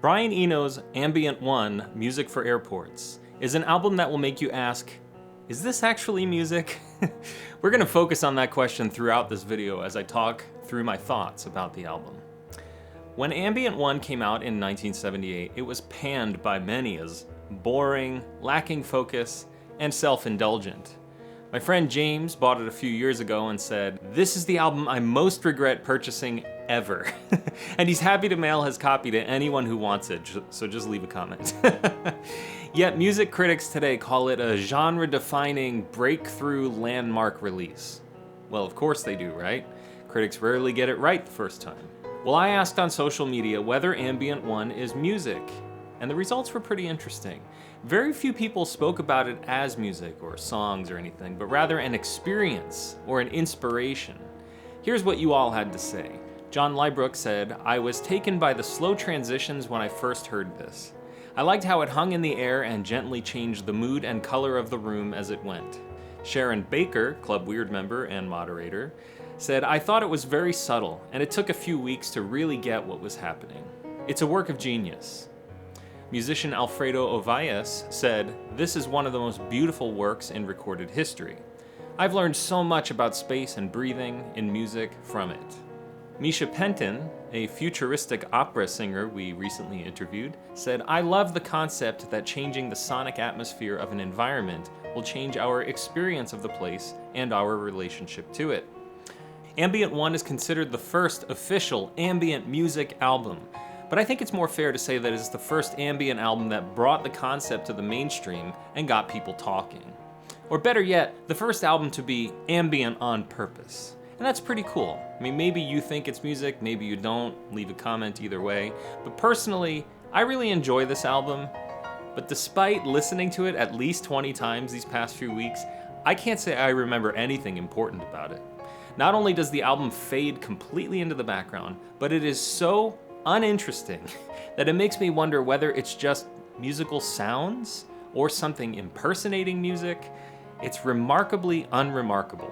Brian Eno's Ambient 1, Music for Airports, is an album that will make you ask, is this actually music? We're going to focus on that question throughout this video as I talk through my thoughts about the album. When Ambient 1 came out in 1978, it was panned by many as boring, lacking focus, and self-indulgent. My friend James bought it a few years ago and said, "This is the album I most regret purchasing ever." And he's happy to mail his copy to anyone who wants it, so just leave a comment. Yet music critics today call it a genre-defining, breakthrough landmark release. Well, of course they do, right? Critics rarely get it right the first time. Well, I asked on social media whether Ambient 1 is music, and the results were pretty interesting. Very few people spoke about it as music or songs or anything, but rather an experience or an inspiration. Here's what you all had to say. John Lybrook said, "I was taken by the slow transitions when I first heard this. I liked how it hung in the air and gently changed the mood and color of the room as it went." Sharon Baker, Club Weird member and moderator, said, "I thought it was very subtle, and it took a few weeks to really get what was happening. It's a work of genius." Musician Alfredo Ovalles said, "This is one of the most beautiful works in recorded history. I've learned so much about space and breathing in music from it." Misha Penton, a futuristic opera singer we recently interviewed, said, "I love the concept that changing the sonic atmosphere of an environment will change our experience of the place and our relationship to it." Ambient 1 is considered the first official ambient music album, but I think it's more fair to say that it's the first ambient album that brought the concept to the mainstream and got people talking. Or better yet, the first album to be ambient on purpose. And that's pretty cool. I mean, maybe you think it's music, maybe you don't. Leave a comment either way. But personally, I really enjoy this album. But despite listening to it at least 20 times these past few weeks, I can't say I remember anything important about it. Not only does the album fade completely into the background, but it is so uninteresting that it makes me wonder whether it's just musical sounds or something impersonating music. It's remarkably unremarkable.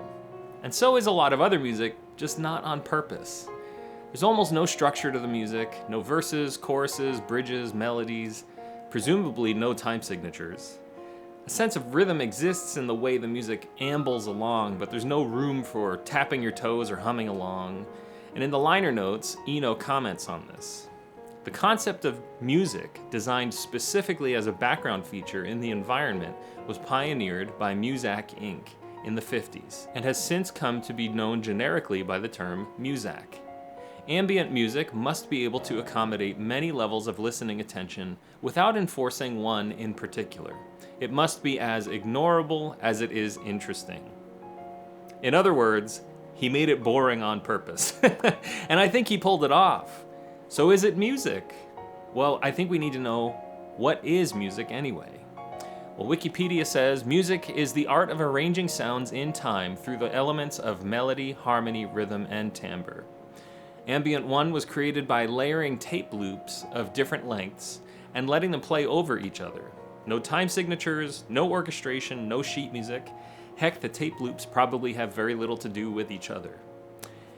And so is a lot of other music, just not on purpose. There's almost no structure to the music, no verses, choruses, bridges, melodies, presumably no time signatures. A sense of rhythm exists in the way the music ambles along, but there's no room for tapping your toes or humming along. And in the liner notes, Eno comments on this. The concept of music, designed specifically as a background feature in the environment, was pioneered by Muzak Inc. in the 50s, and has since come to be known generically by the term Muzak. Ambient music must be able to accommodate many levels of listening attention without enforcing one in particular. It must be as ignorable as it is interesting. In other words, he made it boring on purpose. And I think he pulled it off. So is it music? Well, I think we need to know, what is music anyway? Well, Wikipedia says, music is the art of arranging sounds in time through the elements of melody, harmony, rhythm, and timbre. Ambient 1 was created by layering tape loops of different lengths and letting them play over each other. No time signatures, no orchestration, no sheet music. Heck, the tape loops probably have very little to do with each other.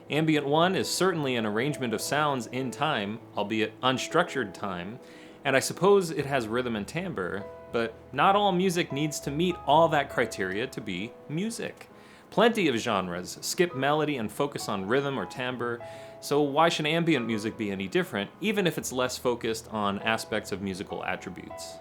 Ambient 1 is certainly an arrangement of sounds in time, albeit unstructured time, and I suppose it has rhythm and timbre, but not all music needs to meet all that criteria to be music. Plenty of genres skip melody and focus on rhythm or timbre, so why should ambient music be any different, even if it's less focused on aspects of musical attributes?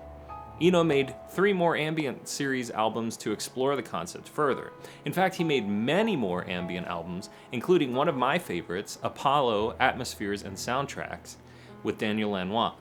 Eno made 3 more ambient series albums to explore the concept further. In fact, he made many more ambient albums, including one of my favorites, Apollo, Atmospheres and Soundtracks, with Daniel Lanois.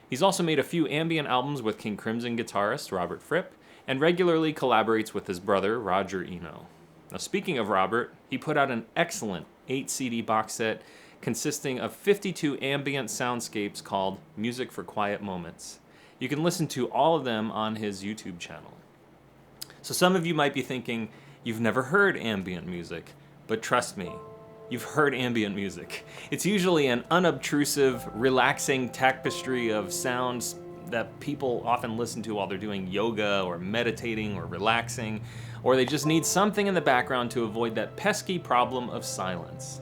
He's also made a few ambient albums with King Crimson guitarist Robert Fripp, and regularly collaborates with his brother, Roger Eno. Now, speaking of Robert, he put out an excellent 8-CD box set consisting of 52 ambient soundscapes called Music for Quiet Moments. You can listen to all of them on his YouTube channel. So some of you might be thinking, you've never heard ambient music, but trust me, you've heard ambient music. It's usually an unobtrusive, relaxing tapestry of sounds that people often listen to while they're doing yoga or meditating or relaxing, or they just need something in the background to avoid that pesky problem of silence.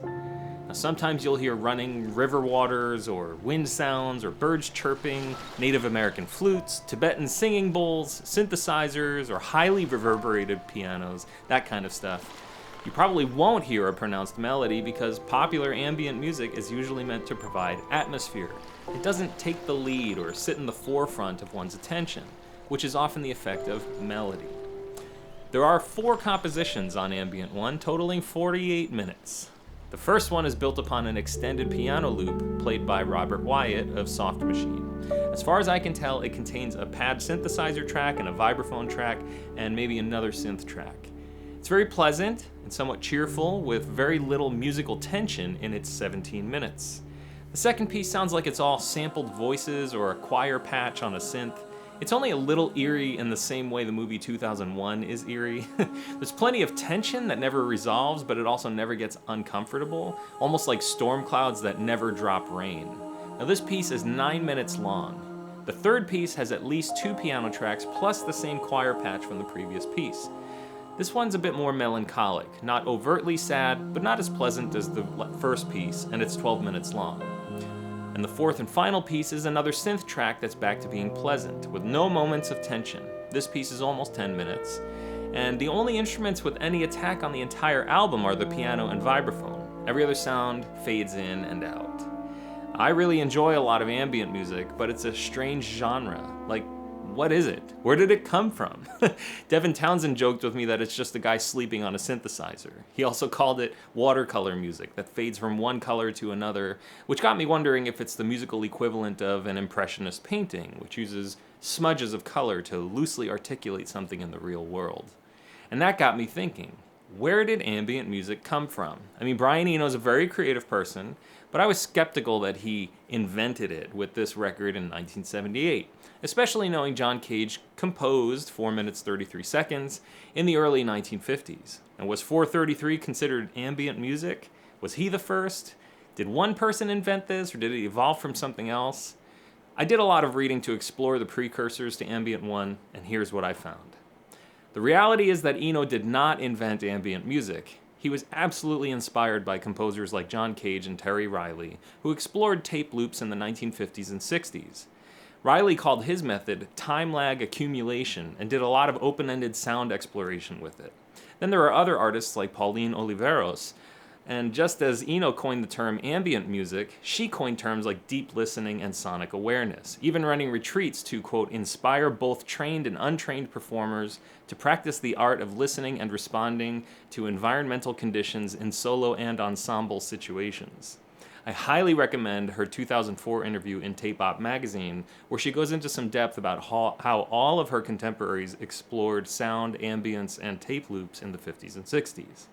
Now, sometimes you'll hear running river waters, or wind sounds, or birds chirping, Native American flutes, Tibetan singing bowls, synthesizers, or highly reverberated pianos, that kind of stuff. You probably won't hear a pronounced melody because popular ambient music is usually meant to provide atmosphere. It doesn't take the lead or sit in the forefront of one's attention, which is often the effect of melody. There are 4 compositions on Ambient 1, totaling 48 minutes. The first one is built upon an extended piano loop played by Robert Wyatt of Soft Machine. As far as I can tell, it contains a pad synthesizer track and a vibraphone track and maybe another synth track. It's very pleasant and somewhat cheerful with very little musical tension in its 17 minutes. The second piece sounds like it's all sampled voices or a choir patch on a synth. It's only a little eerie in the same way the movie 2001 is eerie. There's plenty of tension that never resolves, but it also never gets uncomfortable, almost like storm clouds that never drop rain. Now this piece is 9 minutes long. The third piece has at least 2 piano tracks plus the same choir patch from the previous piece. This one's a bit more melancholic, not overtly sad, but not as pleasant as the first piece, and it's 12 minutes long. And the fourth and final piece is another synth track that's back to being pleasant, with no moments of tension. This piece is almost 10 minutes, and the only instruments with any attack on the entire album are the piano and vibraphone. Every other sound fades in and out. I really enjoy a lot of ambient music, but it's a strange genre. Like, what is it? Where did it come from? Devin Townsend joked with me that it's just a guy sleeping on a synthesizer. He also called it watercolor music that fades from one color to another, which got me wondering if it's the musical equivalent of an impressionist painting, which uses smudges of color to loosely articulate something in the real world. And that got me thinking, where did ambient music come from? I mean, Brian Eno's a very creative person, but I was skeptical that he invented it with this record in 1978, especially knowing John Cage composed 4 minutes 33 seconds in the early 1950s. And was 4:33 considered ambient music? Was he the first? Did one person invent this, or did it evolve from something else? I did a lot of reading to explore the precursors to Ambient 1, and here's what I found. The reality is that Eno did not invent ambient music. He was absolutely inspired by composers like John Cage and Terry Riley, who explored tape loops in the 1950s and 60s. Riley called his method time lag accumulation and did a lot of open-ended sound exploration with it. Then there are other artists like Pauline Oliveros, and just as Eno coined the term ambient music, she coined terms like deep listening and sonic awareness, even running retreats to, quote, inspire both trained and untrained performers to practice the art of listening and responding to environmental conditions in solo and ensemble situations. I highly recommend her 2004 interview in Tape Op magazine, where she goes into some depth about how all of her contemporaries explored sound, ambience, and tape loops in the 50s and 60s.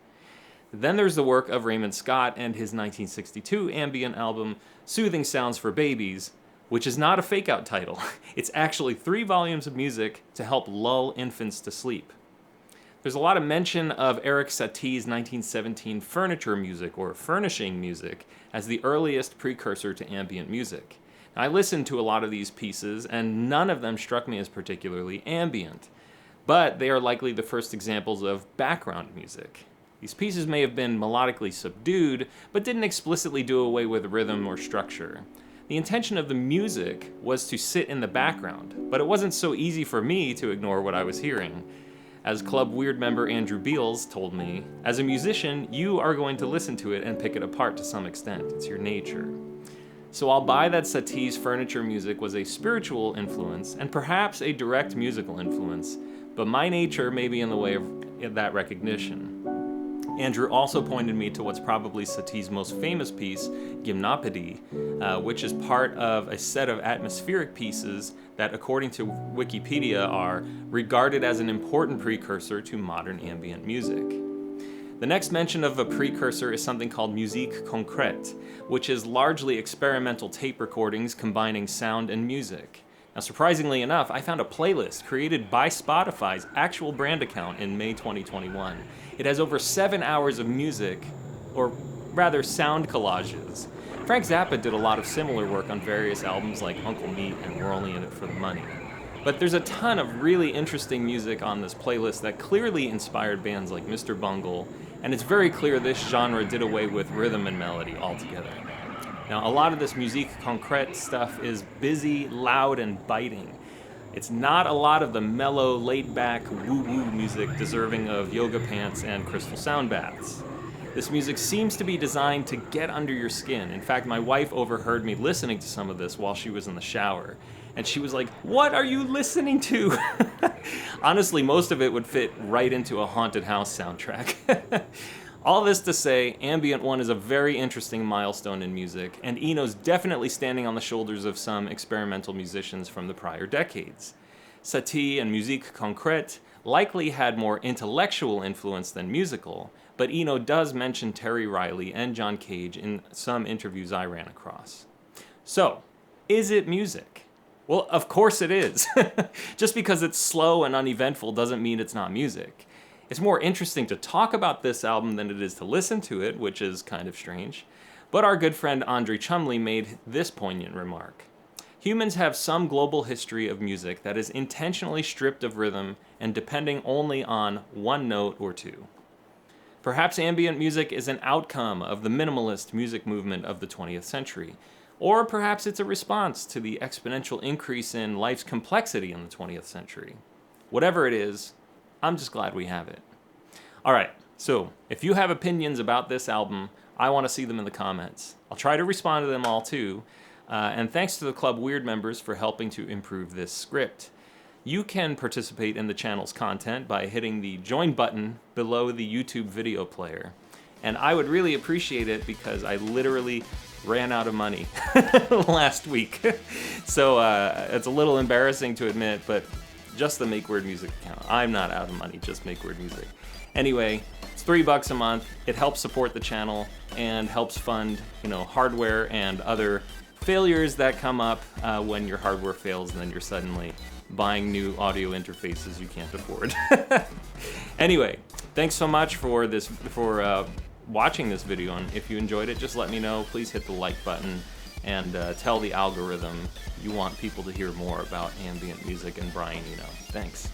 Then there's the work of Raymond Scott and his 1962 ambient album, Soothing Sounds for Babies, which is not a fake-out title. It's actually 3 volumes of music to help lull infants to sleep. There's a lot of mention of Eric Satie's 1917 furniture music, or furnishing music, as the earliest precursor to ambient music. Now, I listened to a lot of these pieces, and none of them struck me as particularly ambient, but they are likely the first examples of background music. These pieces may have been melodically subdued, but didn't explicitly do away with rhythm or structure. The intention of the music was to sit in the background, but it wasn't so easy for me to ignore what I was hearing. As Club Weird member Andrew Beals told me, as a musician, you are going to listen to it and pick it apart to some extent. It's your nature. So I'll buy that Satie's furniture music was a spiritual influence and perhaps a direct musical influence, but my nature may be in the way of that recognition. Andrew also pointed me to what's probably Satie's most famous piece, Gymnopédie, which is part of a set of atmospheric pieces that, according to Wikipedia, are regarded as an important precursor to modern ambient music. The next mention of a precursor is something called musique concrète, which is largely experimental tape recordings combining sound and music. Now, surprisingly enough, I found a playlist created by Spotify's actual brand account in May 2021. It has over 7 hours of music, or rather sound collages. Frank Zappa did a lot of similar work on various albums like Uncle Meat and We're Only in It for the Money. But there's a ton of really interesting music on this playlist that clearly inspired bands like Mr. Bungle and it's very clear this genre did away with rhythm and melody altogether. Now, a lot of this musique concrète stuff is busy, loud, and biting. It's not a lot of the mellow, laid-back, woo-woo music deserving of yoga pants and crystal sound baths. This music seems to be designed to get under your skin. In fact, my wife overheard me listening to some of this while she was in the shower, and she was like, "What are you listening to?" Honestly, most of it would fit right into a haunted house soundtrack. All this to say, Ambient 1 is a very interesting milestone in music, and Eno's definitely standing on the shoulders of some experimental musicians from the prior decades. Satie and musique concrète likely had more intellectual influence than musical, but Eno does mention Terry Riley and John Cage in some interviews I ran across. So, is it music? Well, of course it is. Just because it's slow and uneventful doesn't mean it's not music. It's more interesting to talk about this album than it is to listen to it, which is kind of strange. But our good friend Andre Chumley made this poignant remark. Humans have some global history of music that is intentionally stripped of rhythm and depending only on one note or two. Perhaps ambient music is an outcome of the minimalist music movement of the 20th century. Or perhaps it's a response to the exponential increase in life's complexity in the 20th century. Whatever it is, I'm just glad we have it. Alright, so if you have opinions about this album, I want to see them in the comments. I'll try to respond to them all too. And thanks to the Club Weird members for helping to improve this script. You can participate in the channel's content by hitting the join button below the YouTube video player. And I would really appreciate it because I literally ran out of money last week. So it's a little embarrassing to admit, but just the Make Weird Music account. I'm not out of money, just Make Weird Music. Anyway, it's $3 a month. It helps support the channel and helps fund, hardware and other failures that come up when your hardware fails and then you're suddenly buying new audio interfaces you can't afford. Anyway, thanks so much for watching this video, and if you enjoyed it, just let me know. Please hit the like button and tell the algorithm you want people to hear more about ambient music and Brian Eno. Thanks.